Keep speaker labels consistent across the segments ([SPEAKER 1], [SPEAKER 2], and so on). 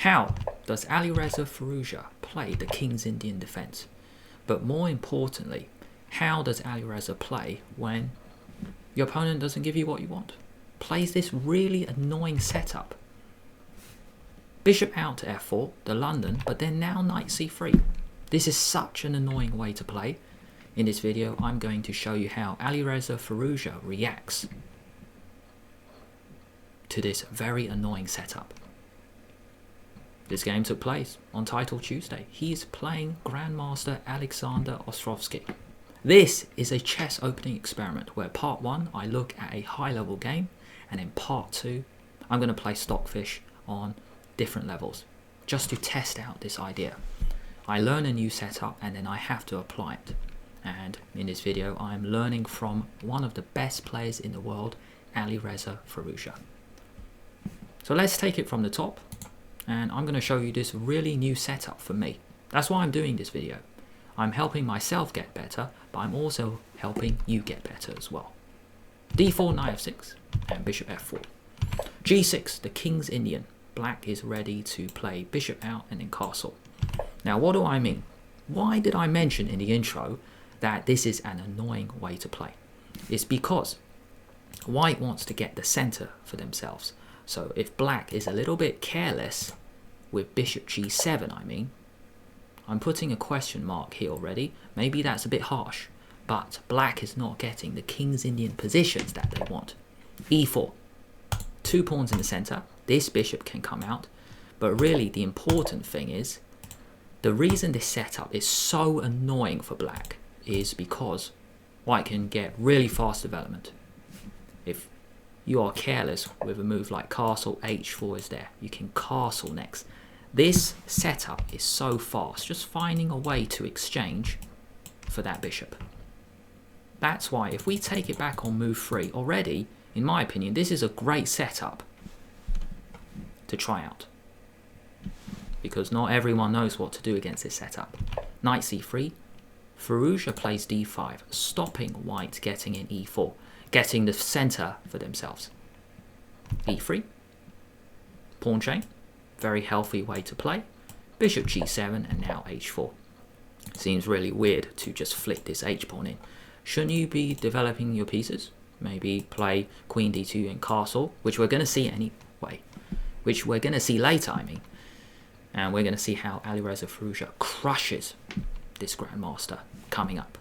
[SPEAKER 1] How does Alireza Firouzja play the King's Indian defense? But more importantly, how does Alireza play when your opponent doesn't give you what you want? Plays this really annoying setup. Bishop out to f4, the London, but then now knight c3. This is such an annoying way to play. In this video, I'm going to show you how Alireza Firouzja reacts to this very annoying setup. This game took place on Title Tuesday. He's playing Grandmaster Alexander Ostrovskiy. This is a chess opening experiment where part 1 I look at a high level game, and in part 2 I'm going to play Stockfish on different levels just to test out this idea. I learn a new setup and then I have to apply it. And in this video I'm learning from one of the best players in the world, Alireza Firouzja. So let's take it from the top, and I'm going to show you this really new setup for me. That's why I'm doing this video. I'm helping myself get better, but I'm also helping you get better as well. d4, knight f6, and bishop f4. g6, the King's Indian. Black is ready to play bishop out and then castle. Now what do I mean? Why did I mention in the intro that this is an annoying way to play? It's because white wants to get the center for themselves. So if black is a little bit careless with bishop g7, I'm putting a question mark here already. Maybe that's a bit harsh, but black is not getting the King's Indian positions that they want. e4, 2 pawns in the center. This bishop can come out, but really the important thing is, the reason this setup is so annoying for black is because white can get really fast development. If you are careless with a move like castle, h4 is there. You can castle next. This setup is so fast, just finding a way to exchange for that bishop. That's why if we take it back on move 3, already, in my opinion, this is a great setup to try out. Because not everyone knows what to do against this setup. Knight c3, Firouzja plays d5, stopping white getting in e4, getting the center for themselves. e3, pawn chain, very healthy way to play. Bishop g7 and now h4. Seems really weird to just flick this h pawn in. Shouldn't you be developing your pieces? Maybe play queen d2 and castle, which we're going to see anyway. Which we're going to see later, And we're going to see how Alireza Firouzja crushes this Grandmaster coming up.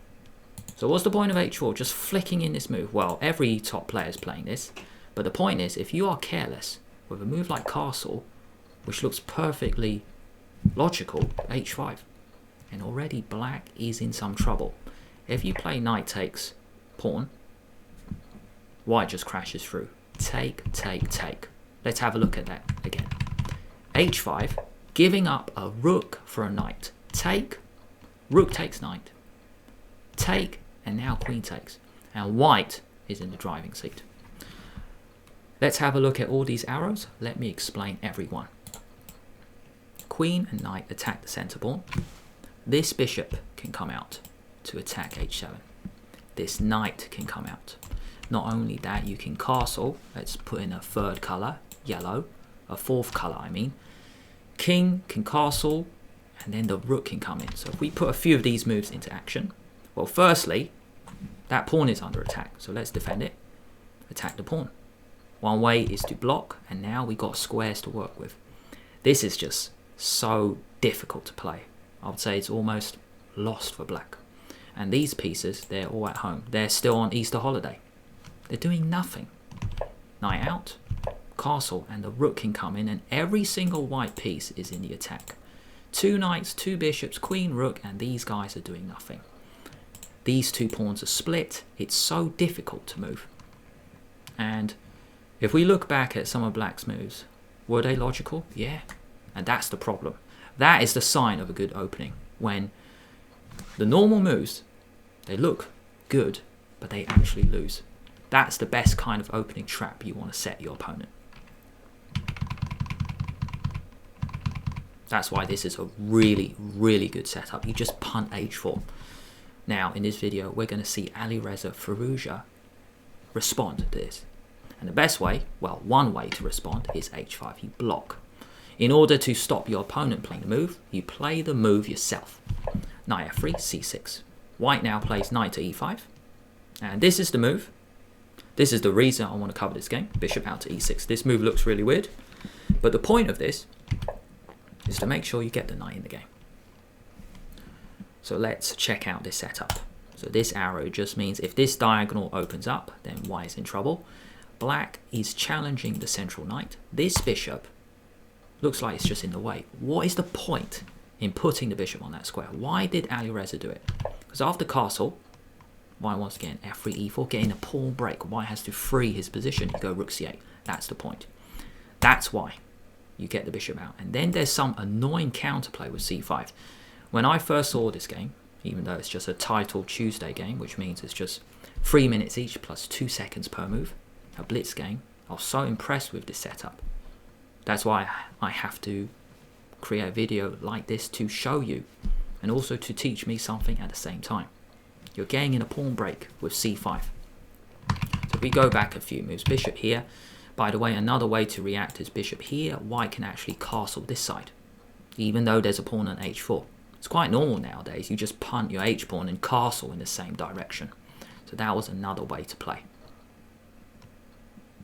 [SPEAKER 1] So what's the point of h4? Just flicking in this move. Well, every top player is playing this. But the point is, if you are careless with a move like castle, which looks perfectly logical, h5. And already black is in some trouble. If you play knight takes pawn, white just crashes through. Take, take, take. Let's have a look at that again. h5, giving up a rook for a knight. Take, rook takes knight. Take, and now queen takes. And white is in the driving seat. Let's have a look at all these arrows. Let me explain every one. Queen and knight attack the center pawn. This bishop can come out to attack h7. This knight can come out. Not only that, you can castle. Let's put in a third color, yellow. A fourth color, King can castle, and then the rook can come in. So if we put a few of these moves into action, well, firstly, that pawn is under attack. So let's defend it. Attack the pawn. One way is to block, and now we got squares to work with. This is just so difficult to play. I would say it's almost lost for black. And these pieces, they're all at home. They're still on Easter holiday. They're doing nothing. Knight out, castle, and the rook can come in, and every single white piece is in the attack. 2 knights, 2 bishops, queen, rook, and these guys are doing nothing. These 2 pawns are split. It's so difficult to move. And if we look back at some of black's moves, were they logical? Yeah. And that's the problem. That is the sign of a good opening. When the normal moves, they look good, but they actually lose. That's the best kind of opening trap you want to set your opponent. That's why this is a really, really good setup. You just punt h4. Now, in this video, we're going to see Alireza Firouzja respond to this. And the best way, well, one way to respond is h5. You block. In order to stop your opponent playing the move, you play the move yourself. Knight f3, c6. White now plays knight to e5. And this is the move. This is the reason I want to cover this game. Bishop out to e6. This move looks really weird. But the point of this is to make sure you get the knight in the game. So let's check out this setup. So this arrow just means if this diagonal opens up, then white is in trouble. Black is challenging the central knight. This bishop looks like it's just in the way. What is the point in putting the bishop on that square? Why did Alireza do it? Because after castle, white wants to get an f3, e4, getting a pawn break. White has to free his position. You go rook c8. That's the point. That's why you get the bishop out. And then there's some annoying counterplay with c5. When I first saw this game, even though it's just a title Tuesday game, which means it's just 3 minutes each plus 2 seconds per move, a blitz game, I was so impressed with this setup. That's why I have to create a video like this to show you and also to teach me something at the same time. You're getting in a pawn break with c5. So if we go back a few moves, bishop here. By the way, another way to react is bishop here. White can actually castle this side, even though there's a pawn on h4. It's quite normal nowadays. You just punt your h-pawn and castle in the same direction. So that was another way to play.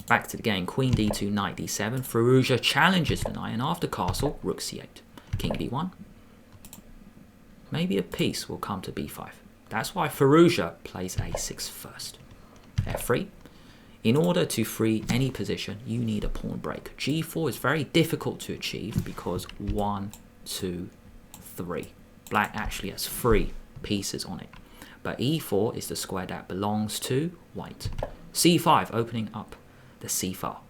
[SPEAKER 1] Back to the game, queen d2, knight d7. Firouzja challenges the knight, and after castle, rook c8. King b1. Maybe a piece will come to b5. That's why Firouzja plays a6 first. f3. In order to free any position, you need a pawn break. g4 is very difficult to achieve because 1, 2, 3. Black actually has 3 pieces on it. But e4 is the square that belongs to white. c5 opening up the c file.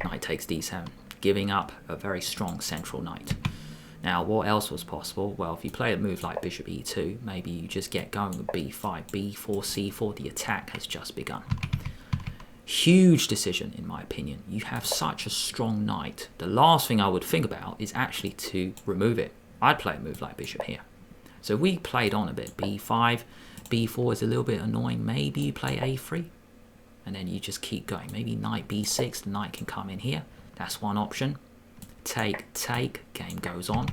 [SPEAKER 1] Knight takes d7, giving up a very strong central knight. Now, what else was possible? Well, if you play a move like bishop e2, maybe you just get going with b5, b4, c4. The attack has just begun. Huge decision, in my opinion. You have such a strong knight. The last thing I would think about is actually to remove it. I'd play a move like bishop here. So we played on a bit. b5, b4 is a little bit annoying. Maybe you play a3, and then you just keep going. Maybe knight b6, the knight can come in here. That's one option. Take, take, game goes on.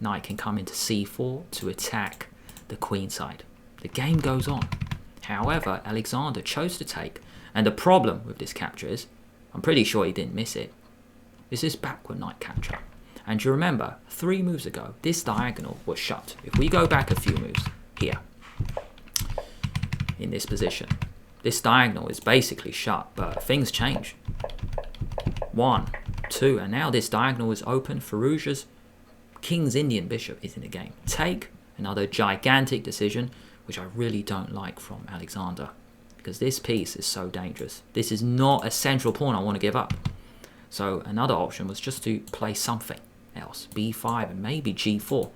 [SPEAKER 1] Knight can come into c4 to attack the queen side. The game goes on. However, Alexander chose to take, and the problem with this capture is, I'm pretty sure he didn't miss it, this is backward knight capture. And you remember, 3 moves ago, this diagonal was shut. If we go back a few moves, here, in this position, this diagonal is basically shut, but things change. 1, 2, and now this diagonal is open. Firouzja's King's Indian bishop is in the game. Take, another gigantic decision, which I really don't like from Alexander, because this piece is so dangerous. This is not a central pawn I want to give up. So another option was just to play something else, b5 and maybe g4,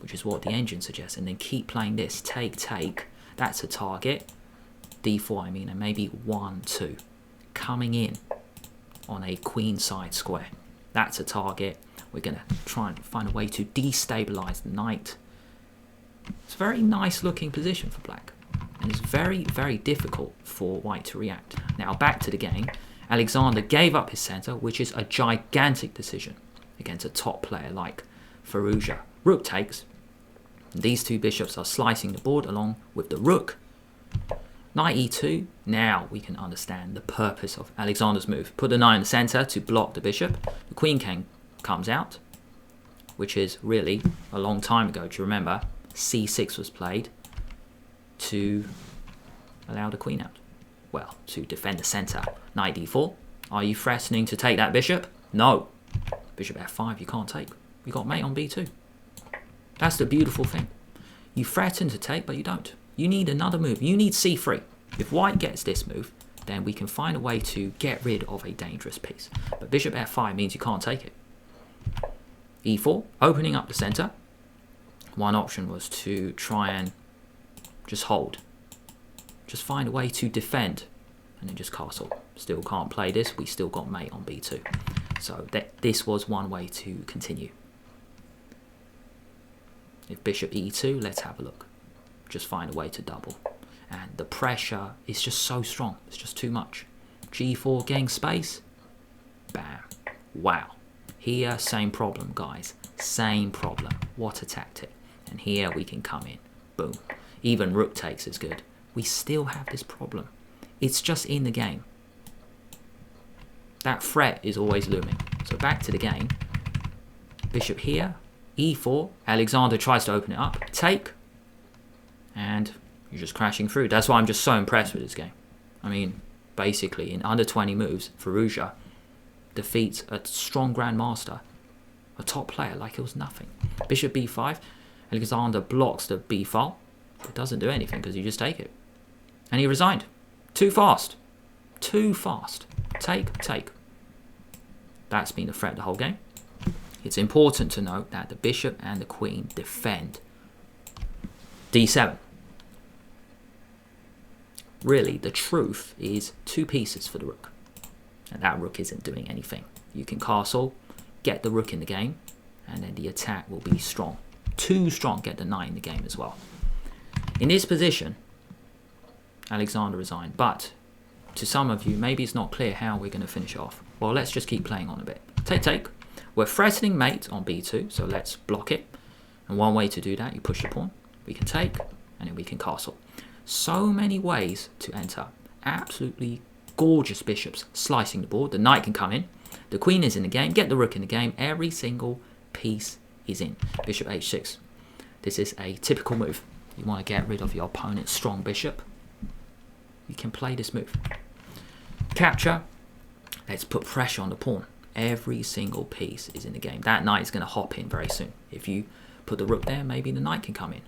[SPEAKER 1] which is what the engine suggests, and then keep playing this. Take, take, that's a target. d4 I mean, and maybe 1, 2, coming in on a queen side square. That's a target. We're going to try and find a way to destabilize the knight. It's a very nice looking position for black, and it's very, very difficult for white to react. Now back to the game. Alexander gave up his center, which is a gigantic decision against a top player like Firouzja. Rook takes. These 2 bishops are slicing the board along with the rook. Knight e2, now we can understand the purpose of Alexander's move. Put the knight in the center to block the bishop. The queen comes out, which is really a long time ago. Do you remember? c6 was played to allow the queen out. Well, to defend the center. Knight d4. Are you threatening to take that bishop? No. Bishop f5, you can't take. You got mate on b2. That's the beautiful thing. You threaten to take, but you don't. You need another move. You need c3. If white gets this move, then we can find a way to get rid of a dangerous piece. But bishop f5 means you can't take it. e4, opening up the center. One option was to try and just hold. Just find a way to defend and then just castle. Still can't play this. We still got mate on b2. So this was one way to continue. If bishop e2, let's have a look. Just find a way to double. And the pressure is just so strong. It's just too much. g4 getting space. Bam. Wow. Here, same problem, guys. Same problem. What a tactic. And here we can come in. Boom. Even rook takes is good. We still have this problem. It's just in the game. That threat is always looming. So back to the game. Bishop here. E4. Alexander tries to open it up. Take. And you're just crashing through. That's why I'm just so impressed with this game. I mean, basically, in under 20 moves, Firouzja defeats a strong grandmaster, a top player, like it was nothing. Bishop b5. Alexander blocks the b file. It doesn't do anything because you just take it. And he resigned. Too fast. Too fast. Take, take. That's been the threat the whole game. It's important to note that the bishop and the queen defend. d7. Really, the truth is 2 pieces for the rook. And that rook isn't doing anything. You can castle, get the rook in the game, and then the attack will be strong. Too strong, get the knight in the game as well. In this position, Alexander resigned. But to some of you, maybe it's not clear how we're going to finish off. Well, let's just keep playing on a bit. Take, take. We're threatening mate on b2, so let's block it. And one way to do that, you push the pawn. We can take, and then we can castle. So many ways to enter. Absolutely gorgeous bishops slicing the board. The knight can come in. The queen is in the game. Get the rook in the game. Every single piece is in. Bishop h6. This is a typical move. You want to get rid of your opponent's strong bishop. You can play this move. Capture. Let's put pressure on the pawn. Every single piece is in the game. That knight is going to hop in very soon. If you put the rook there, maybe the knight can come in.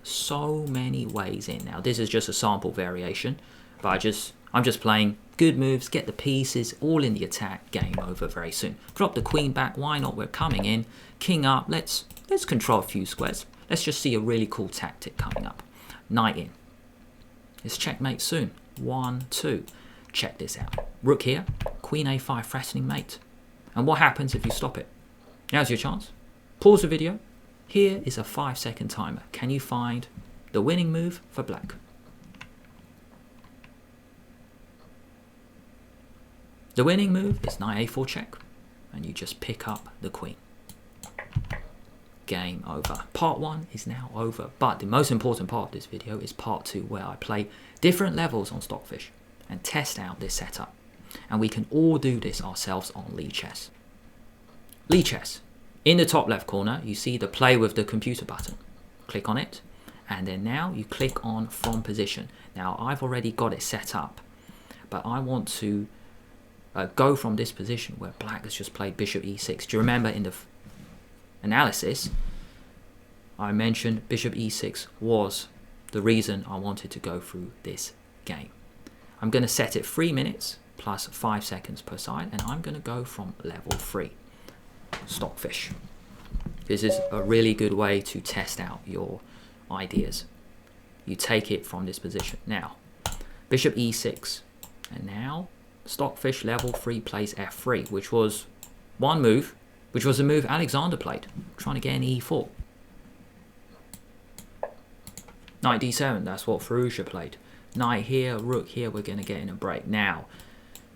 [SPEAKER 1] So many ways in. Now this is just a sample variation, but I'm just playing good moves, get the pieces all in the attack. Game over very soon. Drop the queen back. Why not? We're coming in. King up. Let's control a few squares. Let's just see a really cool tactic coming up. Knight in. It's checkmate soon. 1, 2. Check this out. Rook here. Queen a5 threatening mate. And what happens if you stop it? Now's your chance. Pause the video. Here is a 5-second timer. Can you find the winning move for black? The winning move is knight a4 check. And you just pick up the queen. Game over. Part 1 is now over. But the most important part of this video is part 2, where I play different levels on Stockfish and test out this setup. And we can all do this ourselves on Lichess. Lichess. In the top left corner, you see the play with the computer button. Click on it, and then now you click on from position. Now I've already got it set up, but I want to go from this position where black has just played bishop e6. Do you remember in the analysis, I mentioned bishop e6 was the reason I wanted to go through this game. I'm going to set it 3 minutes plus 5 seconds per side, and I'm going to go from level 3. Stockfish. This is a really good way to test out your ideas. You take it from this position. Now, bishop e6, and now Stockfish level 3 plays f3, which was one move, which was a move Alexander played, trying to get an e4. Knight d7, that's what Firouzja played. Knight here, rook here, we're going to get in a break. Now,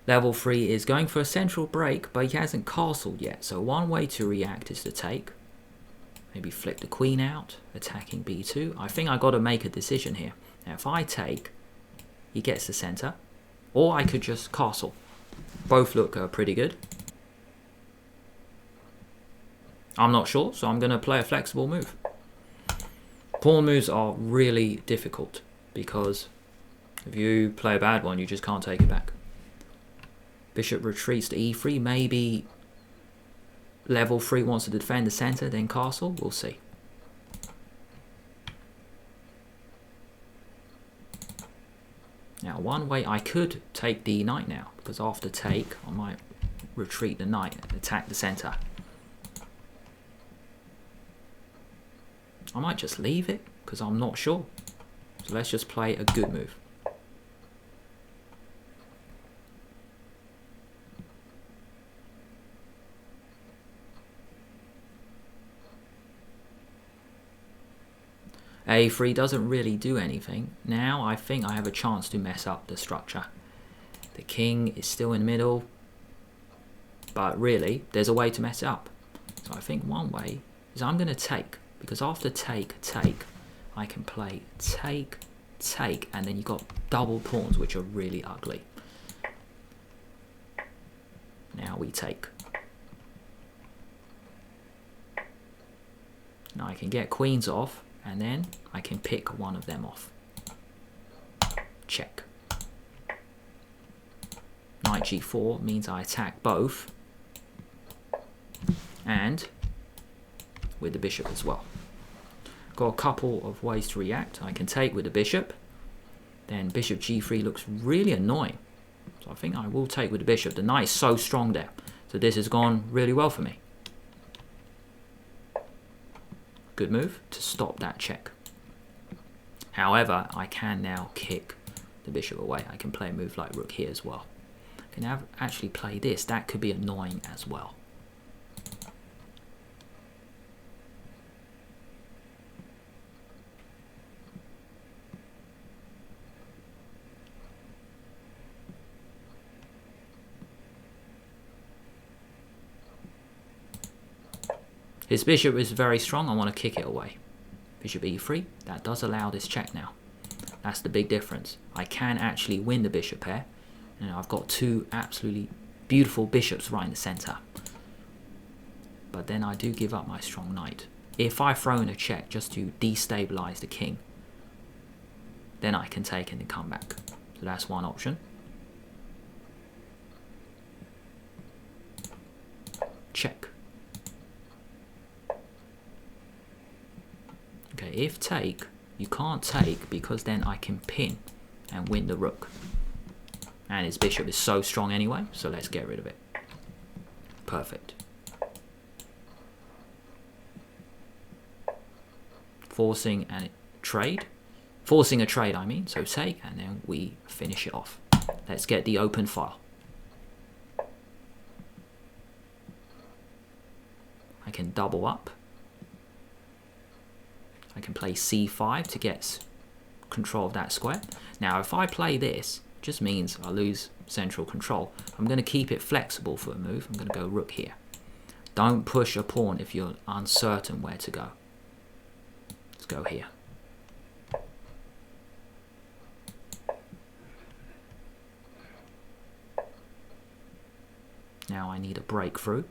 [SPEAKER 1] level 3 is going for a central break, but he hasn't castled yet. So one way to react is to take. Maybe flick the queen out, attacking b2. I think I got to make a decision here. Now if I take, he gets the center. Or I could just castle. Both look pretty good. I'm not sure, so I'm going to play a flexible move. Pawn moves are really difficult, because if you play a bad one, you just can't take it back. Bishop retreats to e3. Maybe level 3 wants to defend the center, then castle. We'll see. Now, one way I could take the knight now, because after take, I might retreat the knight and attack the center. I might just leave it, because I'm not sure. So let's just play a good move. A3 doesn't really do anything. Now I think I have a chance to mess up the structure. The king is still in the middle. But really, there's a way to mess it up. So I think one way is I'm going to take, because after take, I can play take, and then you've got double pawns, which are really ugly. Now we take. Now I can get queens off, and then I can pick one of them off. Check. Knight g4 means I attack both, and with the bishop as well. Got a couple of ways to react. I can take with the bishop, then bishop g3 looks really annoying. So I think I will take with the bishop. The knight is so strong there. So this has gone really well for me. Good move to stop that check. However, I can now kick the bishop away. I can play a move like rook here as well. I can actually play this. That could be annoying as well. His bishop is very strong. I want to kick it away. Bishop e3. That does allow this check now. That's the big difference. I can actually win the bishop pair. And I've got two absolutely beautiful bishops right in the center. But then I do give up my strong knight. If I throw in a check just to destabilize the king, then I can take and then come back. So that's one option. Check. Okay, if take, you can't take because then I can pin and win the rook. And his bishop is so strong anyway, so let's get rid of it. Perfect. Forcing a trade. Forcing a trade, I mean. So take, and then we finish it off. Let's get the open file. I can double up. I can play c5 to get control of that square. Now, if I play this, just means I lose central control. I'm going to keep it flexible for a move. I'm going to go rook here. Don't push a pawn if you're uncertain where to go. Let's go here. Now I need a breakthrough.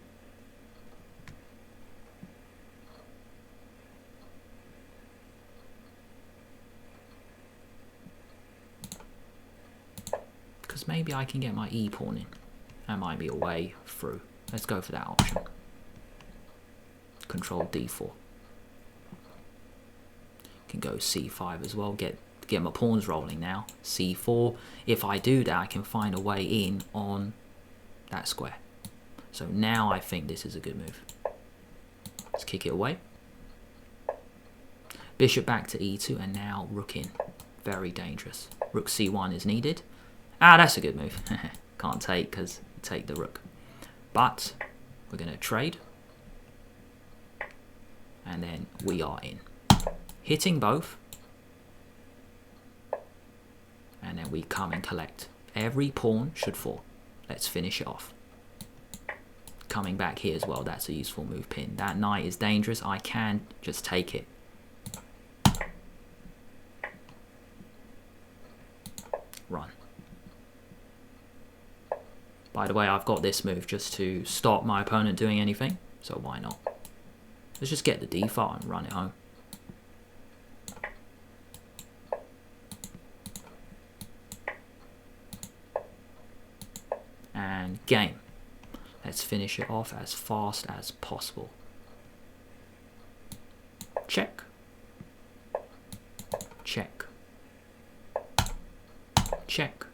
[SPEAKER 1] Maybe I can get my e pawn in. That might be a way through. Let's go for that option. Control d4. Can go c5 as well. Get my pawns rolling now. c4. If I do that, I can find a way in on that square. So now I think this is a good move. Let's kick it away. Bishop back to e2, and now rook in. Very dangerous. Rook c1 is needed. Ah, that's a good move. Can't take because take the rook. But we're going to trade. And then we are in. Hitting both. And then we come and collect. Every pawn should fall. Let's finish it off. Coming back here as well. That's a useful move pin. That knight is dangerous. I can just take it. Run. By the way, I've got this move just to stop my opponent doing anything, so why not? Let's just get the d file and run it home. And game. Let's finish it off as fast as possible. Check. Check. Check.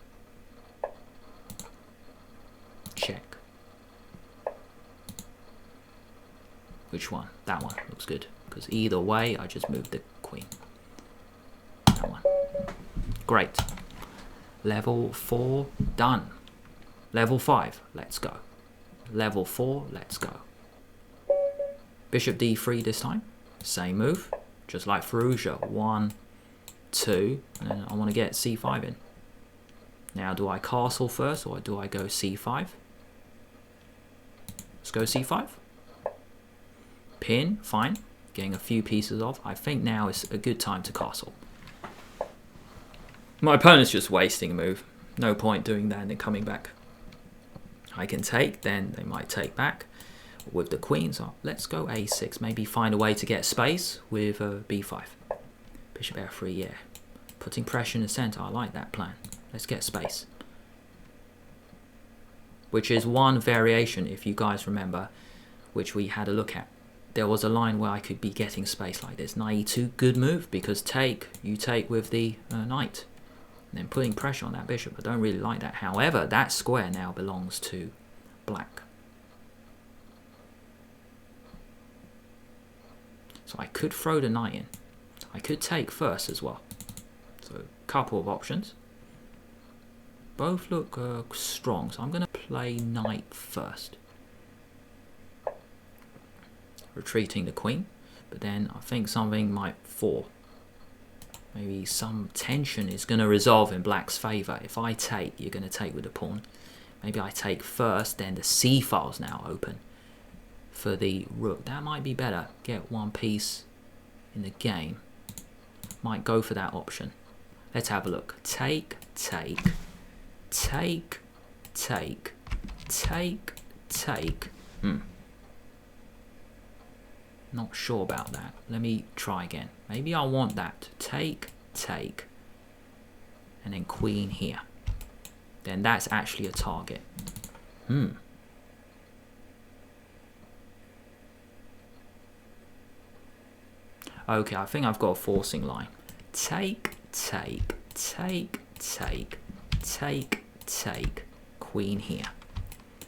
[SPEAKER 1] Check. Which one? That one looks good, because either way I just moved the queen. That one. Great. Level 4 done. Level 5, let's go. Level 4, let's go. Bishop d3 this time. Same move, just like Firouzja. 1, 2, and then I want to get c5 in. Now, do I castle first or do I go c5? Let's go c5. Pin, fine. Getting a few pieces off. I think now is a good time to castle. My opponent's just wasting a move. No point doing that and then coming back. I can take, then they might take back. With the queens up, let's go a6. Maybe find a way to get space with b5. Bishop f3, yeah. Putting pressure in the center, I like that plan. Let's get space. Which is one variation, if you guys remember, which we had a look at. There was a line where I could be getting space like this. Knight e2, good move, because you take with the knight. And then putting pressure on that bishop. I don't really like that. However, that square now belongs to black. So I could throw the knight in. I could take first as well. So a couple of options. Both look strong, so I'm going to play knight first. Retreating the queen, but then I think something might fall. Maybe some tension is going to resolve in black's favour. If I take, you're going to take with the pawn. Maybe I take first, then the c file's now open for the rook. That might be better. Get one piece in the game. Might go for that option. Let's have a look. Take, take, take, take, take, take. Not sure about that. Let me try again. Maybe I want that. Take, take, and then queen here. Then that's actually a target. Okay, I think I've got a forcing line. Take, take, take, take, take, take, queen here.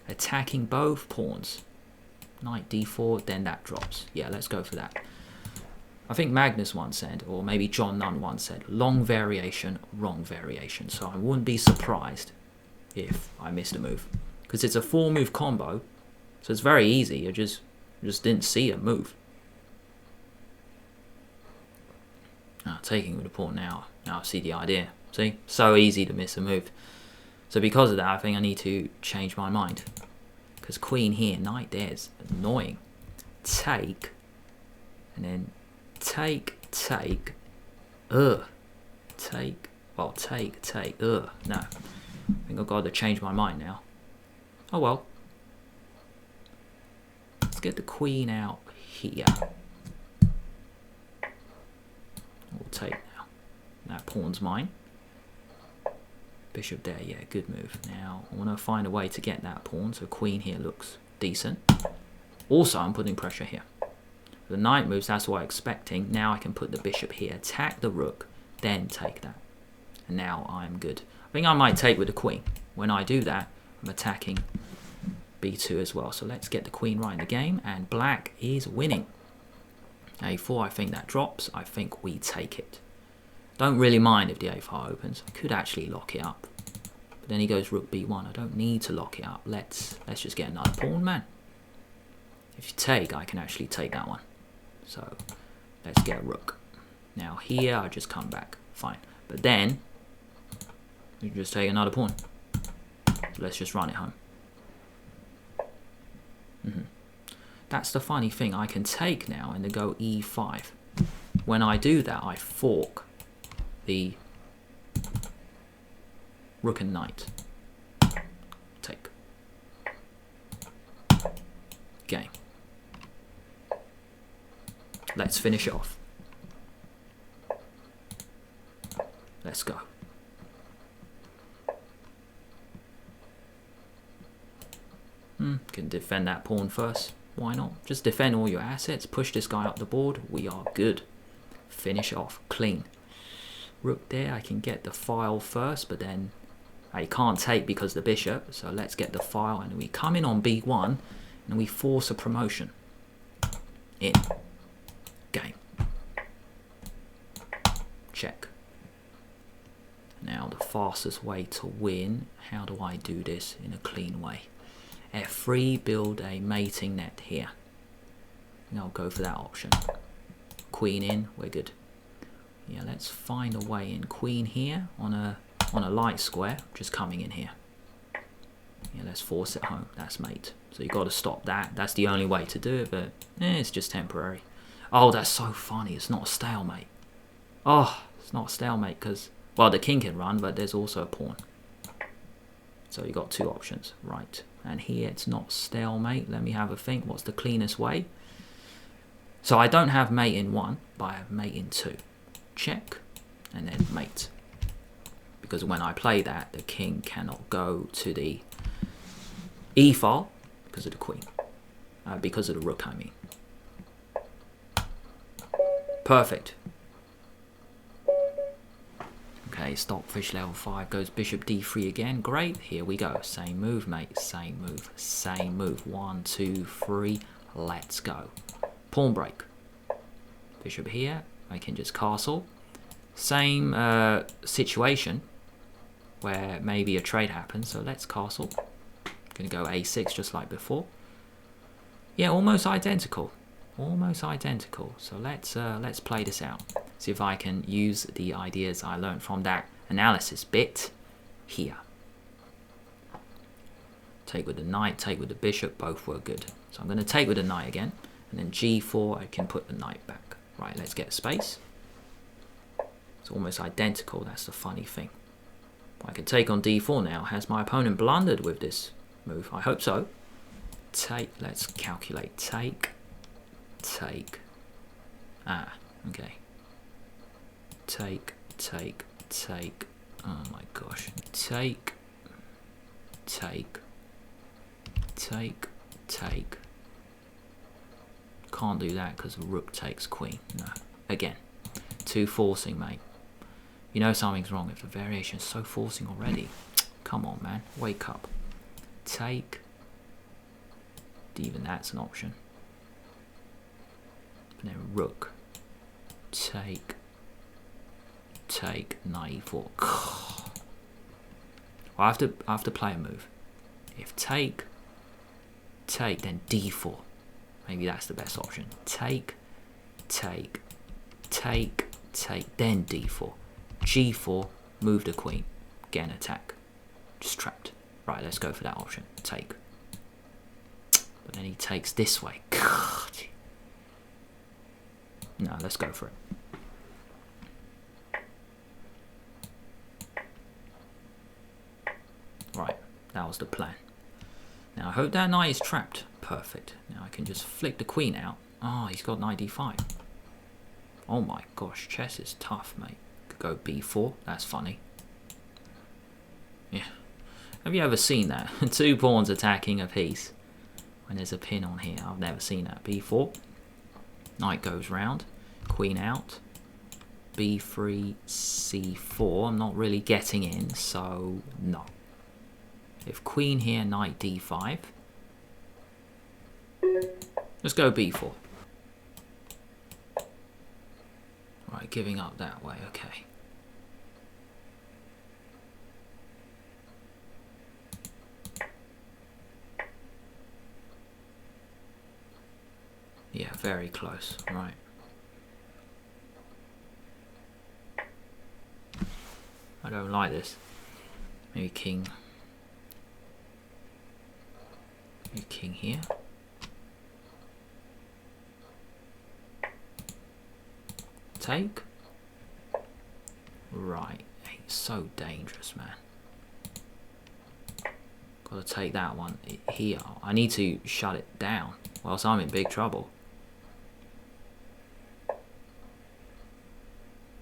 [SPEAKER 1] Attacking both pawns. Knight d4, then that drops. Yeah, let's go for that. I think Magnus once said, or maybe John Nunn once said, long variation, wrong variation. So I wouldn't be surprised if I missed a move. Because it's a 4-move combo, so it's very easy. You just didn't see a move. Taking with the pawn now. Now I see the idea. See? So easy to miss a move. So because of that, I think I need to change my mind. Because queen here, knight there's annoying. Take, and then take, take, take, well, take, take, no. I think I've got to change my mind now. Oh well. Let's get the queen out here. We'll take now. That pawn's mine. Bishop there, yeah, good move. Now, I want to find a way to get that pawn, so queen here looks decent. Also, I'm putting pressure here. The knight moves, that's what I'm expecting. Now I can put the bishop here, attack the rook, then take that. And now I'm good. I think I might take with the queen. When I do that, I'm attacking b2 as well. So let's get the queen right in the game, and black is winning. a4, I think that drops. I think we take it. Don't really mind if the a file opens. I could actually lock it up. But then he goes rook b1. I don't need to lock it up. Let's just get another pawn, man. If you take, I can actually take that one. So let's get a rook. Now here, I just come back. Fine. But then, you can just take another pawn. So let's just run it home. That's the funny thing. I can take now and then go e5. When I do that, I fork the rook and knight. Take. Game. Let's finish it off. Let's go. Can defend that pawn first. Why not? Just defend all your assets. Push this guy up the board. We are good. Finish off. Clean. Rook there. I can get the file first, but then I can't take because the bishop. So let's get the file, and we come in on b1 and we force a promotion. In. Game. Check. Now the fastest way to win. How do I do this in a clean way? F3, build a mating net here. And I'll go for that option. Queen in, we're good. Yeah, let's find a way in. Queen here on a light square, just coming in here. Yeah, let's force it home. That's mate. So you got to stop that. That's the only way to do it, but it's just temporary. Oh, that's so funny. It's not a stalemate. Oh, it's not a stalemate because, well, the king can run, but there's also a pawn. So you got two options, right? And here it's not stalemate. Let me have a think. What's the cleanest way? So I don't have mate in 1, but I have mate in 2. Check, and then mate. Because when I play that, the king cannot go to the e file because of the queen. Because of the rook, I mean. Perfect. Okay, Stockfish level 5 goes bishop d3 again. Great. Here we go. Same move, mate. Same move. Same move. 1, 2, 3. Let's go. Pawn break. Bishop here. I can just castle. Same situation where maybe a trade happens. So let's castle. Gonna go a6 just like before. Yeah, almost identical. Almost identical. So let's play this out. See if I can use the ideas I learned from that analysis bit here. Take with the knight, take with the bishop, both were good. So I'm going to take with the knight again, and then g4, I can put the knight back. Right, let's get space. It's almost identical, that's the funny thing. I can take on d4 now. Has my opponent blundered with this move? I hope so. Take, let's calculate. Take. Ah, okay. Take. Oh my gosh. Take. Can't do that because rook takes queen. No. Again. Too forcing, mate. You know something's wrong if the variation is so forcing already. Come on, man. Wake up. Take. Even that's an option. And then rook. Take. Knight e4. Well, I have to play a move. If take, then d4. Maybe that's the best option. Take, then d4. g4, move the queen. Get an attack. Just trapped. Right, let's go for that option. Take. But then he takes this way. God. No, let's go for it. Right, that was the plan. Now I hope that knight is trapped. Perfect. Now I can just flick the queen out. Oh, he's got knight d5. Oh my gosh, chess is tough, mate. Could go b4. That's funny. Yeah. Have you ever seen that? Two pawns attacking a piece when there's a pin on here. I've never seen that. b4. Knight goes round. Queen out. b3, c4. I'm not really getting in, so no. If queen here, knight d5. Let's go b4. Right, giving up that way, okay. Yeah, very close, right. I don't like this. Maybe king. Maybe king here. Take. Right. It's so dangerous, man. Gotta take that one here. I need to shut it down, or else I'm in big trouble.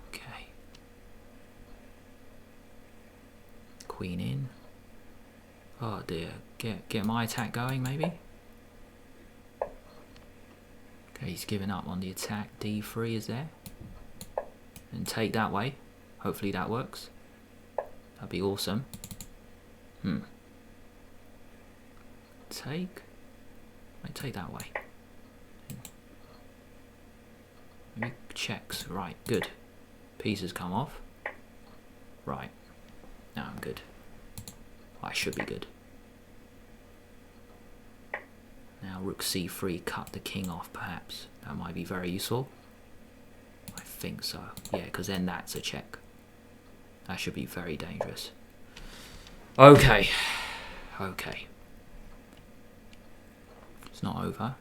[SPEAKER 1] Okay. Queen in. Oh dear. Get my attack going, maybe? Okay, he's giving up on the attack. D3 is there. And take that way. Hopefully that works. That'd be awesome. Take. Might take that way. Maybe checks. Right, good. Pieces come off. Right. Now I'm good. I should be good. Now rook c3, cut the king off perhaps. That might be very useful. I think so. Yeah, because then that's a check. That should be very dangerous. Okay. Okay. It's not over.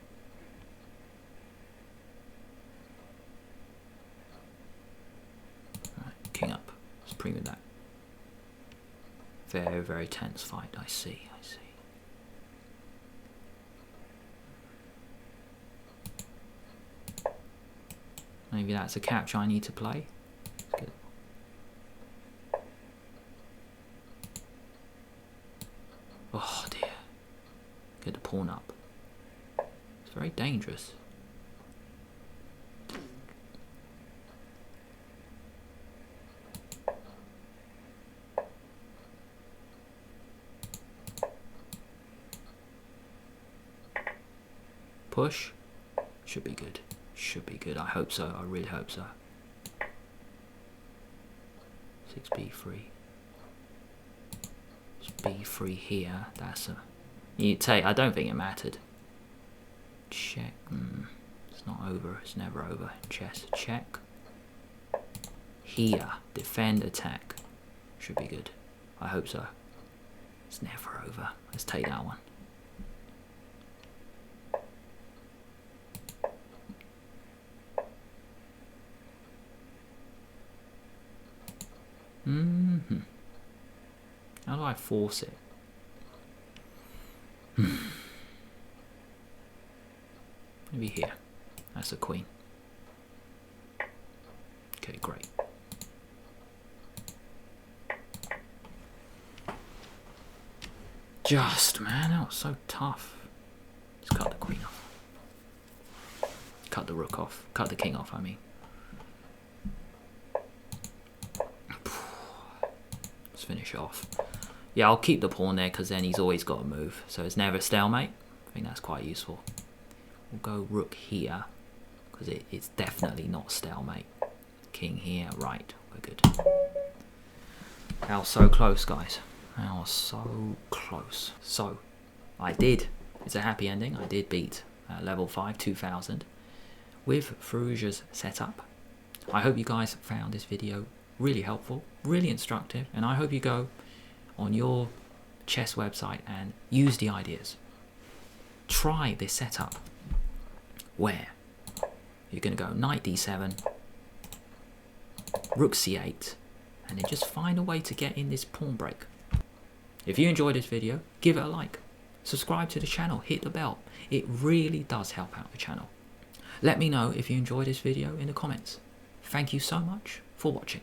[SPEAKER 1] Right, king up. Let's preview that. Very, very tense fight. I see. I see. Maybe that's a capture I need to play. Let's get oh dear. Get the pawn up. It's very dangerous. Push. Should be good. Should be good. I hope so. I really hope so. 6b3. B3 here. That's a. You take. I don't think it mattered. Check. It's not over. It's never over. Chess. Check. Here. Defend. Attack. Should be good. I hope so. It's never over. Let's take that one. How do I force it? Maybe here. That's a queen. Okay, great. Just, man, that was so tough. Let's cut the queen off. Cut the rook off. Cut the king off, I mean. Let's finish off. Yeah, I'll keep the pawn there because then he's always got to move. So it's never a stalemate. I think that's quite useful. We'll go rook here because it's definitely not stalemate. King here, right, we're good. That was so close, guys. That was so close. So, I did. It's a happy ending. I did beat level 5, 2000 with Firouzja's setup. I hope you guys found this video really helpful, really instructive, and I hope you go on your chess website and use the ideas. Try this setup where you're going to go knight d7, rook c8, and then just find a way to get in this pawn break. If you enjoyed this video, give it a like, subscribe to the channel, hit the bell. It really does help out the channel. Let me know if you enjoyed this video in the comments. Thank you so much for watching.